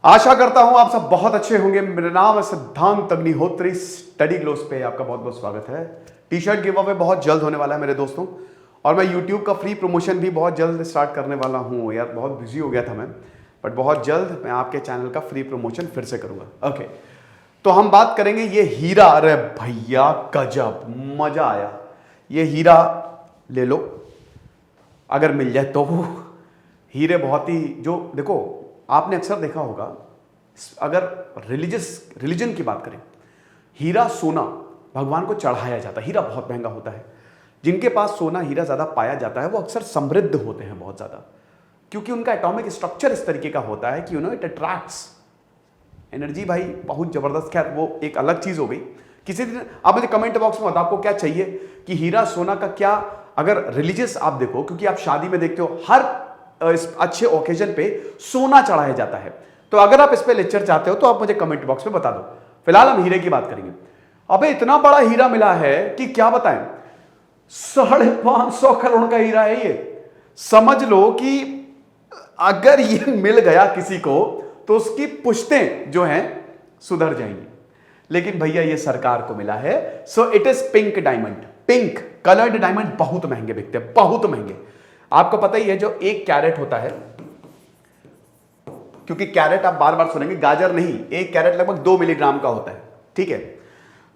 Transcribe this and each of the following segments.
आशा करता हूं आप सब बहुत अच्छे होंगे। मेरा नाम है सिद्धांत अग्निहोत्री। स्टडी ग्लोस पे आपका बहुत बहुत स्वागत है। टी शर्ट गिव अवे बहुत जल्द होने वाला है मेरे दोस्तों, और मैं यूट्यूब का फ्री प्रमोशन भी बहुत जल्द स्टार्ट करने वाला हूं। यार बहुत बिजी हो गया था मैं, बट बहुत जल्द मैं आपके चैनल का फ्री प्रमोशन फिर से करूंगा। ओके, तो हम बात करेंगे ये हीरा। अरे भैया गजब, मजा आया। ये हीरा ले लो अगर मिल जाए तो। हीरे बहुत ही, जो देखो आपने अक्सर देखा होगा, अगर रिलीजन की बात करें, हीरा सोना भगवान को चढ़ाया जाता है। हीरा बहुत महंगा होता है। जिनके पास सोना हीरा ज्यादा पाया जाता है वो अक्सर समृद्ध होते हैं बहुत ज्यादा, क्योंकि उनका एटॉमिक स्ट्रक्चर इस तरीके का होता है कि इट अट्रैक्ट्स एनर्जी। भाई बहुत जबरदस्त। खैर वो एक अलग चीज हो गई। किसी दिन आप मुझे कमेंट बॉक्स में बताओ आपको क्या चाहिए कि हीरा सोना का क्या, अगर रिलीजियस आप देखो, क्योंकि आप शादी में देखते हो हर इस अच्छे ओकेजन पे सोना चढ़ाया जाता है। तो अगर आप इस पे लेक्चर चाहते हो तो आप मुझे कमेंट बॉक्स में बता दो। फिलहाल हम हीरे की बात करेंगे। अबे इतना बड़ा हीरा मिला है कि क्या बताएं, 550 करोड़ का हीरा है ये। समझ लो कि अगर ये मिल गया किसी को तो उसकी पुश्तें जो हैं सुधर जाएंगी। लेकिन भैया ये सरकार को मिला है, so it is pink diamond. Pink coloured diamond बहुत महंगे बिकते हैं, बहुत महंगे। आपको पता ही है जो 1 कैरेट होता है, क्योंकि कैरेट आप बार बार सुनेंगे, गाजर नहीं, 1 कैरेट लगभग 2 मिलीग्राम का होता है। ठीक है,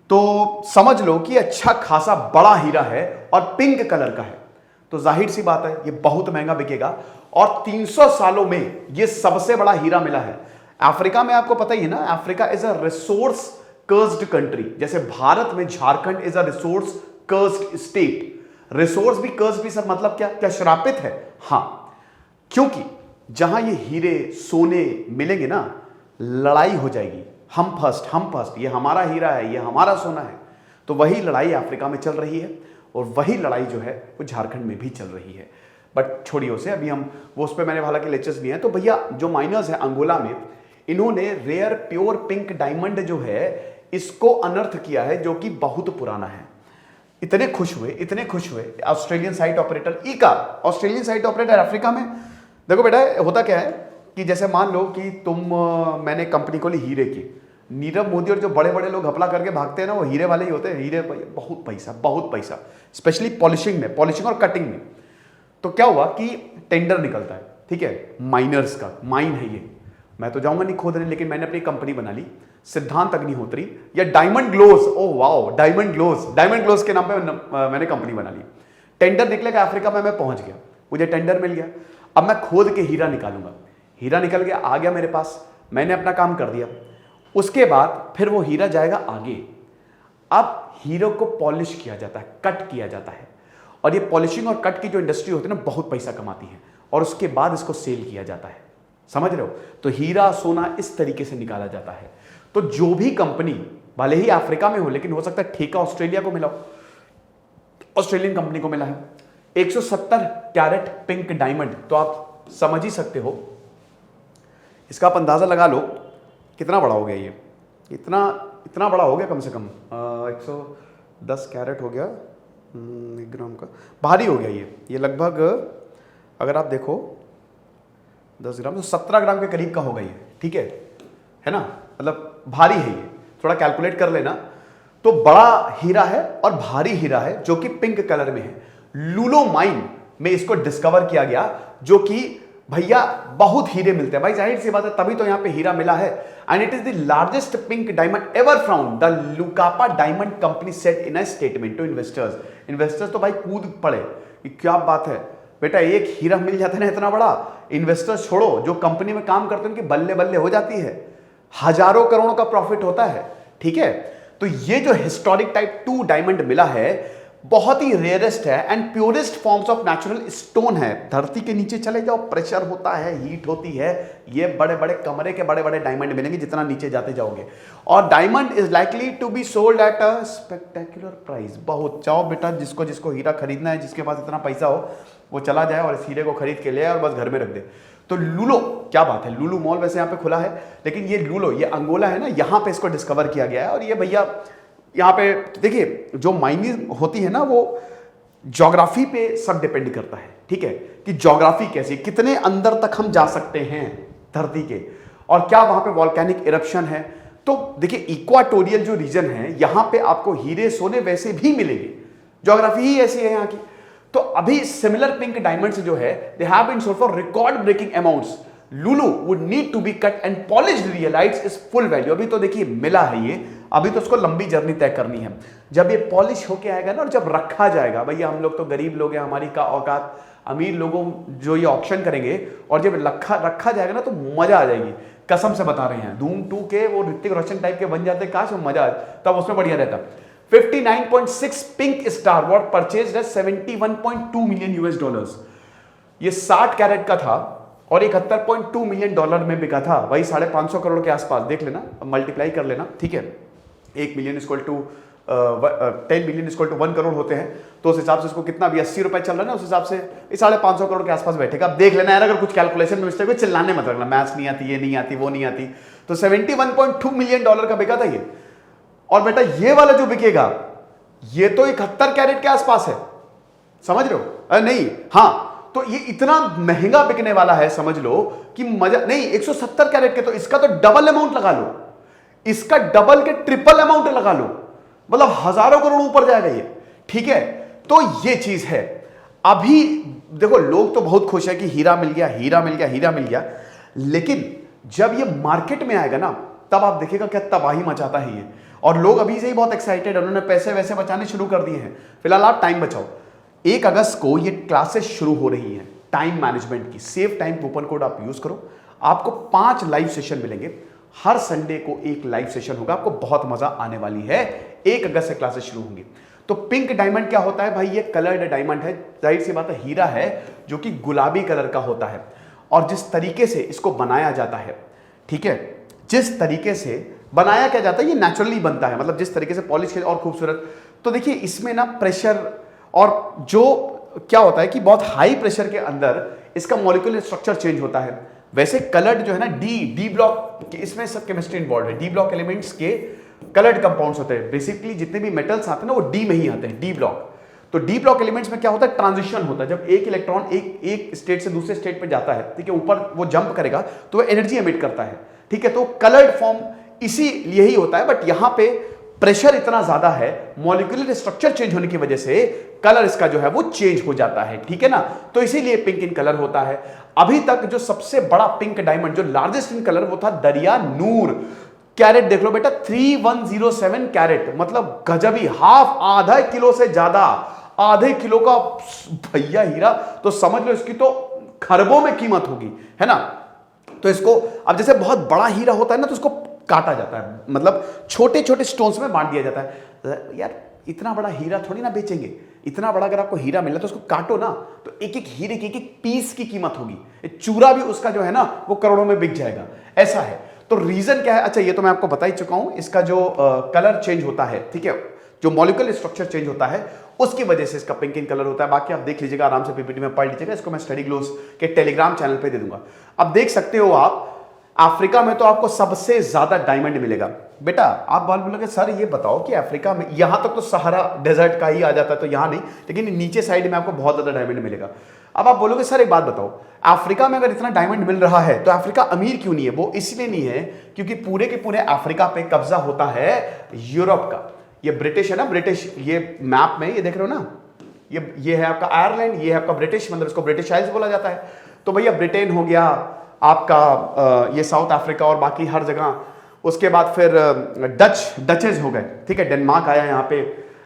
तो समझ लो कि अच्छा खासा बड़ा हीरा है और पिंक कलर का है, तो जाहिर सी बात है ये बहुत महंगा बिकेगा। और 300 सालों में ये सबसे बड़ा हीरा मिला है। अफ्रीका में आपको पता ही है ना, Africa is a resource cursed country. जैसे भारत में Jharkhand is a resource cursed state. Resource भी कर्स्ड भी, सर मतलब क्या क्या श्रापित है? हां, क्योंकि जहां ये हीरे सोने मिलेंगे ना, लड़ाई हो जाएगी। हम फर्स्ट, ये हमारा हीरा है, ये हमारा सोना है। तो वही लड़ाई अफ्रीका में चल रही है, और वही लड़ाई जो है वो झारखंड में भी चल रही है। बट छोड़िए उसे, अभी हम वो उस पर मैंने हालांकि लेक्चर्स भी हैं। तो भैया जो माइनर्स है अंगोला में, इन्होंने रेयर प्योर पिंक डायमंड जो है इसको अनर्थ किया है, जो कि बहुत पुराना है। इतने खुश हुए ऑस्ट्रेलियन साइट ऑपरेटर ईका, ऑस्ट्रेलियन साइट ऑपरेटर अफ्रीका में। देखो बेटा, होता क्या है कि जैसे मान लो कि मैंने कंपनी खोली हीरे की, नीरव मोदी और जो बड़े बड़े लोग घपला करके भागते हैं ना, वो हीरे वाले ही होते हैं। हीरे बहुत पैसा, स्पेशली पॉलिशिंग और कटिंग में। तो क्या हुआ कि टेंडर निकलता है, ठीक है, माइनर्स का, माइन है ये। मैं तो जाऊंगा नहीं खोदने, लेकिन मैंने अपनी कंपनी बना ली, सिद्धांत अग्निहोत्री या diamond gloss. Oh wow, diamond gloss के नाम पे मैंने कंपनी बना ली। टेंडर निकलेगा अफ्रीका में, मैं पहुंच गया, मुझे टेंडर मिल गया। अब मैं खोद के हीरा निकालूंगा। हीरा निकल गया, आ गया मेरे पास, मैंने अपना काम कर दिया। उसके बाद फिर वो हीरा जाएगा आगे। अब हीरो को पॉलिश किया जाता है, कट किया जाता है, और ये पॉलिशिंग और कट की जो इंडस्ट्री होती है ना, बहुत पैसा कमाती है, और उसके बाद इसको सेल किया जाता है। समझ रहे हो? तो हीरा सोना इस तरीके से निकाला जाता है। तो जो भी कंपनी, भले ही अफ्रीका में हो, लेकिन हो सकता है ठेका ऑस्ट्रेलिया को मिला हो, ऑस्ट्रेलियन कंपनी को मिला है 170 कैरेट पिंक डायमंड। तो आप समझ ही सकते हो, इसका आप अंदाजा लगा लो कितना बड़ा हो गया ये। इतना बड़ा हो गया, कम से कम 110 कैरेट हो गया, 1 ग्राम का भारी हो गया ये लगभग, अगर आप देखो 10 ग्राम तो 17 ग्राम के करीब का होगा ये। ठीक है ना, मतलब भारी है ये। थोड़ा कैलकुलेट कर लेना। तो बड़ा हीरा है और भारी हीरा है, जो कि पिंक कलर में है। लूलो माइन में इसको डिस्कवर किया गया, जो कि भैया बहुत हीरे मिलते हैं भाई, जाहिर सी बात है, तभी तो यहां पे हीरा मिला है। And it is the largest pink diamond ever found, the Lucapa diamond company said in a statement to investors. तो भाई कूद पड़े कि क्या बात है बेटा, एक हीरा मिल जाता है ना इतना बड़ा। इन्वेस्टर्स छोड़ो, जो कंपनी में काम करते हैं उनकी बल्ले बल्ले हो जाती है, हजारों करोड़ों का प्रॉफिट होता है। ठीक है, तो ये जो हिस्टोरिक टाइप 2 डायमंड मिला है, बहुत ही रेयरेस्ट है and purest forms of natural stone है। धरती के नीचे चले जाओ, प्रेशर होता है, हीट होती है, ये बड़े बड़े कमरे के बड़े बड़े डायमंड मिलेंगे जितना नीचे जाते जाओगे। और diamond is likely to be sold at a spectacular price. बहुत चाहो बेटा, जिसको हीरा खरीदना है, जिसके पास इतना पैसा हो, वो चला जाए और इस हीरे को खरीद के ले आए और बस घर में रख दे। तो लूलो, क्या बात है, लूलू मॉल वैसे यहाँ पे खुला है, लेकिन ये लूलो, ये अंगोला है ना, यहाँ पे इसको डिस्कवर किया गया है। और ये भैया यहाँ पे देखिए, जो माइनिंग होती है ना, वो ज्योग्राफी पे सब डिपेंड करता है। ठीक है, कि ज्योग्राफी कैसी, कितने अंदर तक हम जा सकते हैं धरती के। और क्या वहां पे वॉल्केनिक इरप्शन है। तो देखिए इक्वाटोरियल जो रीजन है यहां पे आपको हीरे सोने वैसे भी मिलेंगे, ज्योग्राफी ही ऐसी है यहां की। तो अभी सिमिलर पिंक डायमंड्स जो है they have been sold for record breaking amounts. Lulu would need to be cut and polished realise is full value. अभी तो देखिए मिला है ये, अभी तो उसको लंबी जर्नी तय करनी है। जब ये पॉलिश होके आएगा ना और जब रखा जाएगा, भैया हम लोग तो गरीब लोग हैं, हमारी का औकात, अमीर लोगों जो ये ऑक्शन करेंगे और जब रखा जाएगा ना तो मजा आ जाएगी, कसम से बता रहे हैं। धूम 2 के वो ऋतिक रोशन टाइप के बन जाते, काश मजा आ, तब उसमें बढ़िया रहता। 59.6 pink star what purchase at 71.2 million US dollars. ये 60 कैरेट का था और 71.2 मिलियन डॉलर में बिका था, वही 550 करोड़ के आसपास। देख लेना, मल्टीप्लाई कर लेना, ठीक है। 1 million equal to 10 million equal to 1 crore होते हैं, तो उस हिसाब से इसको कितना भी 80 रुपए चल रहा है ना, उस हिसाब से 550 करोड़ के आसपास बैठेगा। अब देख लेना यार, अगर कुछ कैलकुलेशन में मिस्टेक हो चिल्लाने मत रखना, मैथ्स नहीं आती, ये नहीं आती, वो नहीं आती। तो 71.2 मिलियन डॉलर का बिका था ये। और बेटा ये वाला जो बिकेगा ये तो 71 कैरेट के आसपास है, समझ रहे हो? अरे नहीं, हाँ, तो ये इतना महंगा बिकने वाला है, समझ लो कि मजा नहीं। 170 कैरेट के, तो इसका तो डबल अमाउंट लगा लो, इसका डबल के ट्रिपल अमाउंट लगा लो, मतलब हजारों करोड़ ऊपर जाएगा ये, ठीक है। तो ये चीज है। अभी देखो लोग तो बहुत खुश है कि हीरा मिल गया, हीरा मिल गया, हीरा मिल गया, लेकिन जब ये मार्केट में आएगा ना तब आप देखिएगा क्या तबाही मचाता है ये। और लोग अभी से ही बहुत एक्साइटेड है, उन्होंने पैसे वैसे बचाने शुरू कर दिए हैं। फिलहाल आप टाइम बचाओ, 1 अगस्त को ये क्लासेस शुरू हो रही हैं टाइम मैनेजमेंट की। सेव टाइम कूपन कोड आप यूज करो, आपको 5 लाइव सेशन मिलेंगे। हर संडे को एक लाइव सेशन होगा, आपको बहुत मजा आने वाली है। 1 अगस्त से क्लासेस शुरू होंगी। तो पिंक डायमंड क्या होता है भाई? ये कलर्ड डायमंड है, जाहिर सी बात है हीरा है जो कि गुलाबी कलर का होता है। और जिस तरीके से इसको बनाया जाता है, ठीक है, जिस तरीके से बनाया क्या जाता है, ये नेचुरली बनता है, मतलब जिस तरीके से पॉलिश और खूबसूरत। तो देखिए इसमें ना प्रेशर और जो क्या होता है कि बहुत हाई प्रेशर के अंदर इसका मॉलिक्यूलर स्ट्रक्चर चेंज होता है। वैसे कलर्ड जो है ना डी ब्लॉक, इसमें सब केमिस्ट्री इन्वॉल्व है। डी ब्लॉक एलिमेंट्स के कलर्ड कंपाउंड्स होते हैं। बेसिकली जितने भी मेटल्स आते हैं ना वो डी में ही आते हैं, डी ब्लॉक। तो डी ब्लॉक एलिमेंट्स में क्या होता है? ट्रांजिशन होता है। जब एक इलेक्ट्रॉन एक स्टेट से दूसरे स्टेट पे जाता है, ठीक है, ऊपर वो जंप करेगा तो वो एनर्जी एमिट करता है, ठीक है। तो कलर्ड फॉर्म इसीलिए ही होता है, बट यहां पे प्रेशर इतना ज्यादा है, मॉलिक्यूलर स्ट्रक्चर चेंज होने की वजह से कलर इसका जो है वो चेंज हो जाता है, ठीक है ना। तो इसीलिए पिंक इन कलर होता है। अभी तक जो सबसे बड़ा पिंक डायमंड, जो लार्जेस्ट इन कलर, वो था दरिया नूर। कैरेट देख लो बेटा, 3107 कैरेट, मतलब गजबी, हाफ, आधा किलो से ज्यादा, आधे किलो का भैया हीरा। तो समझ लो इसकी तो खरबों में कीमत होगी, है ना। तो इसको अब जैसे बहुत बड़ा हीरा होता है ना तो उसको काटा जाता है, मतलब छोटे छोटे स्टोन्स में बांट दिया जाता है। यार इतना बड़ा हीरा थोड़ी ना बेचेंगे, इतना बड़ा अगर आपको हीरा मिला तो उसको काटो ना, तो एक एक हीरे की एक पीस की कीमत होगी। चूरा भी उसका जो है ना वो करोड़ों में बिक जाएगा, ऐसा है। तो रीजन क्या है? अच्छा ये तो मैं आपको बता ही चुका हूं, इसका जो कलर चेंज होता है, ठीक है, जो मॉलिक्यूलर स्ट्रक्चर चेंज होता है उसकी वजह से इसका पिंक इन कलर होता है। बाकी आप देख लीजिएगा आराम से, पीपीटी में पढ़ लीजिएगा, इसको मैं स्टडी ग्लोस के टेलीग्राम चैनल पे दे दूंगा। अब देख सकते हो आप, अफ्रीका में तो आपको सबसे ज्यादा डायमंड मिलेगा। बेटा आप बोलोगे सर ये बताओ कि अफ्रीका में, यहां तक तो सहारा डेजर्ट का ही आ जाता है तो यहां नहीं, लेकिन नीचे साइड में आपको बहुत ज्यादा डायमंड मिलेगा। अब आप बोलोगे सर एक बात बताओ, अफ्रीका में अगर इतना डायमंड मिल रहा है तो अफ्रीका अमीर क्यों नहीं है? वो इसलिए नहीं है क्योंकि पूरे के पूरे अफ्रीका पे कब्जा होता है यूरोप का। ये ब्रिटिश है ना, ब्रिटिश, ये मैप में ये देख रहे हो ना, ये है आपका आयरलैंड, ये है आपका ब्रिटिश, मतलब इसको ब्रिटिश आइल्स बोला जाता है। तो भैया ब्रिटेन हो गया आपका, ये साउथ अफ्रीका और बाकी हर जगह। उसके बाद फिर डचेज हो गए, ठीक है, डेनमार्क आया यहाँ पे।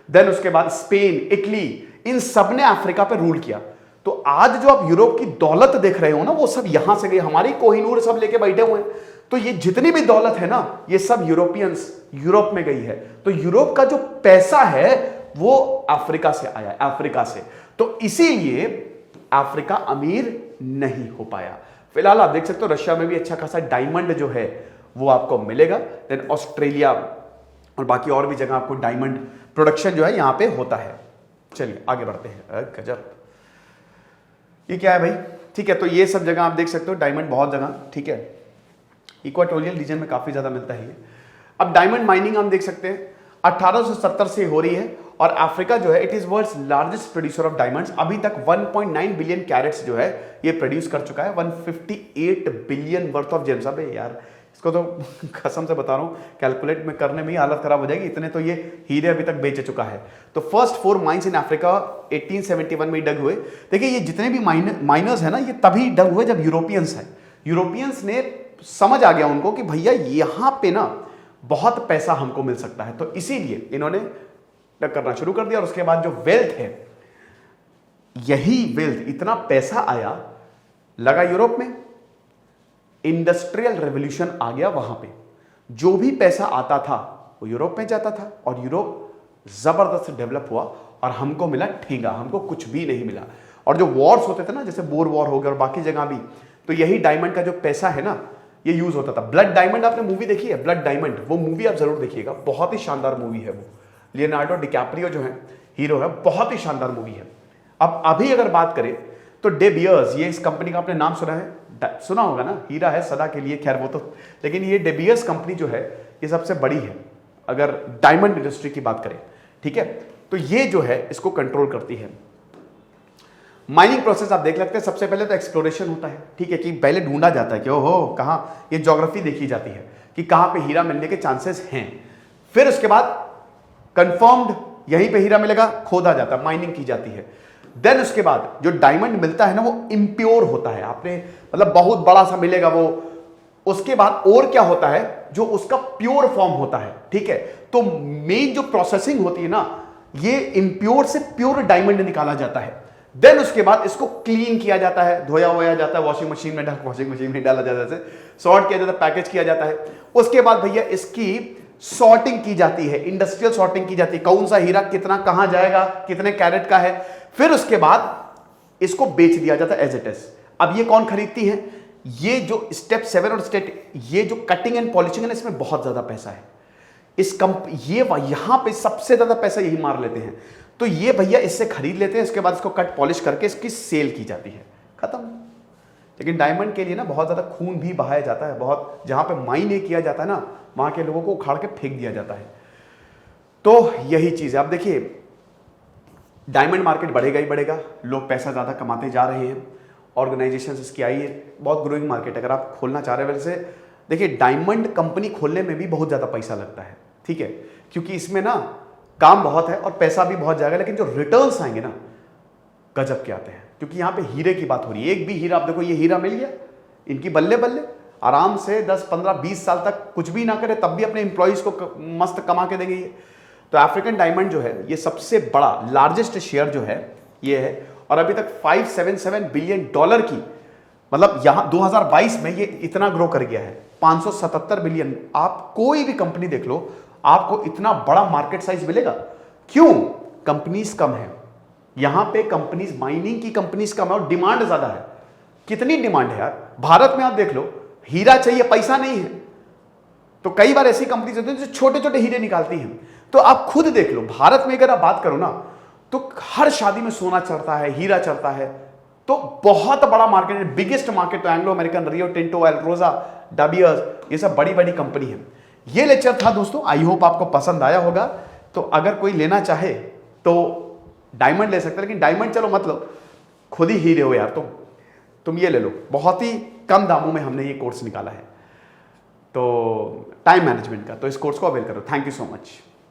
देन उसके बाद स्पेन, इटली, इन सब ने अफ्रीका पे रूल किया। तो आज जो आप यूरोप की दौलत देख रहे हो ना, वो सब यहां से गई, हमारी कोहिनूर सब लेके बैठे हुए हैं। तो ये जितनी भी दौलत है ना, ये सब यूरोपियंस, यूरोप में गई है। तो यूरोप का जो पैसा है वो अफ्रीका से आया है, अफ्रीका से। तो इसीलिए अफ्रीका अमीर नहीं हो पाया। फिलहाल आप देख सकते हो रशिया में भी अच्छा खासा डायमंड जो है वो आपको मिलेगा। देन ऑस्ट्रेलिया और बाकी और भी जगह आपको डायमंड प्रोडक्शन जो है यहां पे होता है। चलिए आगे बढ़ते हैं। गजब, ये क्या है भाई? ठीक है, तो ये सब जगह आप देख सकते हो डायमंड बहुत जगह, ठीक है, इक्वाटोरियल रीजन में काफी ज्यादा मिलता है ये। अब डायमंड माइनिंग हम देख सकते हैं 1870 से हो रही है, और अफ्रीका जो है it is world's largest producer of diamonds. अभी तक 1.9 बिलियन कैरेट्स जो है ये प्रोड्यूस कर चुका है। 158 बिलियन वर्थ ऑफ जेम्स। अबे यार इसको तो कसम से बता रहा हूँ, कैलकुलेट में करने में ही हालत खराब हो जाएगी, इतने तो ये हीरे अभी तक बेच चुका है। तो फर्स्ट 4 माइंस इन अफ्रीका 1871 में डग हुए। देखिए ये जितने भी माइनर्स है ना, ये तभी डग हुए जब यूरोपियंस है, यूरोपियंस ने समझ आ गया उनको कि भैया यहां पे ना बहुत पैसा हमको मिल सकता है, तो इसीलिए इन्होंने डग करना शुरू कर दिया। और उसके बाद जो वेल्थ है, यही वेल्थ, इतना पैसा आया लगा यूरोप में, इंडस्ट्रियल रेवोल्यूशन आ गया। वहां पे जो भी पैसा आता था वो यूरोप में जाता था और यूरोप जबरदस्त डेवलप हुआ और हमको मिला ठेंगा, हमको कुछ भी नहीं मिला। और जो वॉर्स होते थे ना, जैसे बोर वॉर हो गया और बाकी जगह भी, तो यही डायमंड का जो पैसा है ना, ये यूज होता था। ब्लड डायमंड आपने मूवी देखी है, ब्लड डायमंड, वो मूवी आप जरूर देखिएगा, बहुत ही शानदार मूवी है वो। लियोनार्डो डिकैप्रियो जो है हीरो है, बहुत ही शानदार मूवी है। अब अभी अगर बात करें तो डे बियर्स, ये इस कंपनी का आपने नाम सुना है, सुना होगा ना, हीरा है सदा के लिए, खैर वो तो, लेकिन ये डे बियर्स कंपनी जो है ये सबसे बड़ी है अगर डायमंड इंडस्ट्री की बात करें, ठीक है। तो ये जो है इसको कंट्रोल करती है। माइनिंग प्रोसेस आप देख सकते हैं, सबसे पहले तो एक्सप्लोरेशन होता है, ठीक है, कि पहले ढूंढा जाता है कि ओहो कहाँ, ये ज्योग्राफी देखी जाती है कि कहाँ पे हीरा मिलने के चांसेस हैं। फिर उसके बाद कंफर्म्ड यहीं पे हीरा मिलेगा, खोदा जाता है, माइनिंग की जाती है। देन उसके बाद जो डायमंड मिलता है ना, वो इम्प्योर होता है, आपने मतलब बहुत बड़ा सा मिलेगा वो। उसके बाद और क्या होता है, जो उसका प्योर फॉर्म होता है, ठीक है। तो मेन जो प्रोसेसिंग होती है ना, ये इम्प्योर से प्योर डायमंड निकाला जाता है। देन उसके बाद इसको क्लीन किया जाता है, धोया वोया जाता है, वॉशिंग मशीन में डाला जाता है, सॉर्ट किया जाता है, पैकेज किया जाता है। उसके बाद भैया इसकी सॉर्टिंग की जाती है, इंडस्ट्रियल सॉर्टिंग की जाती है, कौन सा हीरा कितना कहां जाएगा, कितने कैरेट का है। फिर उसके बाद इसको बेच दिया जाता है एज इट इज। अब ये कौन खरीदती है, ये जो स्टेप 7 और ये जो कटिंग एंड पॉलिशिंग है ना, इसमें बहुत ज्यादा पैसा है। ये यहां पे सबसे ज्यादा पैसा यही मार लेते हैं। तो ये भैया इससे खरीद लेते हैं, इसके बाद इसको कट पॉलिश करके इसकी सेल की जाती है, खत्म। लेकिन डायमंड के लिए ना बहुत ज्यादा खून भी बहाया जाता है, बहुत, जहां पे माइन नहीं किया जाता है ना, वहां के लोगों को उखाड़ के फेंक दिया जाता है। तो यही चीज है। अब देखिए डायमंड मार्केट बढ़ेगा ही बढ़ेगा, लोग पैसा ज्यादा कमाते जा रहे हैं, ऑर्गेनाइजेशन इसकी आई है, बहुत ग्रोइंग मार्केट। अगर आप खोलना चाह रहे हैं, वैसे देखिए डायमंड कंपनी खोलने में भी बहुत ज्यादा पैसा लगता है, ठीक है, क्योंकि इसमें ना काम बहुत है और पैसा भी बहुत जाएगा, लेकिन जो रिटर्न्स आएंगे ना गजब के आते हैं। क्योंकि यहाँ पे हीरे की बात हो रही है, एक भी हीरा, आप देखो ये हीरा मिल गया, इनकी बल्ले बल्ले आराम से 10, 15, 20 साल तक कुछ भी ना करे, तब भी अपने इंप्लॉइज को मस्त कमा के देंगे ये। तो अफ्रीकन डायमंड जो है ये सबसे बड़ा लार्जेस्ट शेयर जो है ये है, और अभी तक $577 बिलियन की, मतलब यहां 2022 में ये इतना ग्रो कर गया है, 577 बिलियन। आप कोई भी कंपनी देख लो, आपको इतना बड़ा मार्केट साइज मिलेगा, क्यों? कंपनीज कम है यहां पे, कंपनीज, माइनिंग की कंपनीज कम है और डिमांड ज्यादा है। कितनी डिमांड है यार, भारत में आप देख लो, हीरा चाहिए, पैसा नहीं है, तो कई बार ऐसी कंपनीज होती है जो छोटे छोटे हीरे निकालती हैं। तो आप खुद देख लो, भारत में अगर आप बात करो ना, तो हर शादी में सोना चढ़ता है, हीरा चढ़ता है, तो बहुत बड़ा मार्केट है, बिगेस्ट मार्केट। तो एंग्लो अमेरिकन, रियो टिंटो, एल्रोजा, डबियर्स, ये सब बड़ी बड़ी कंपनी है। ये लेक्चर था दोस्तों, आई होप आपको पसंद आया होगा। तो अगर कोई लेना चाहे तो डायमंड ले सकते हैं, लेकिन डायमंड चलो मत लो, खुद ही हीरे हो यार, तुम ये ले लो, बहुत ही कम दामों में हमने ये कोर्स निकाला है, तो टाइम मैनेजमेंट का। तो इस कोर्स को अवेल करो। Thank you so much.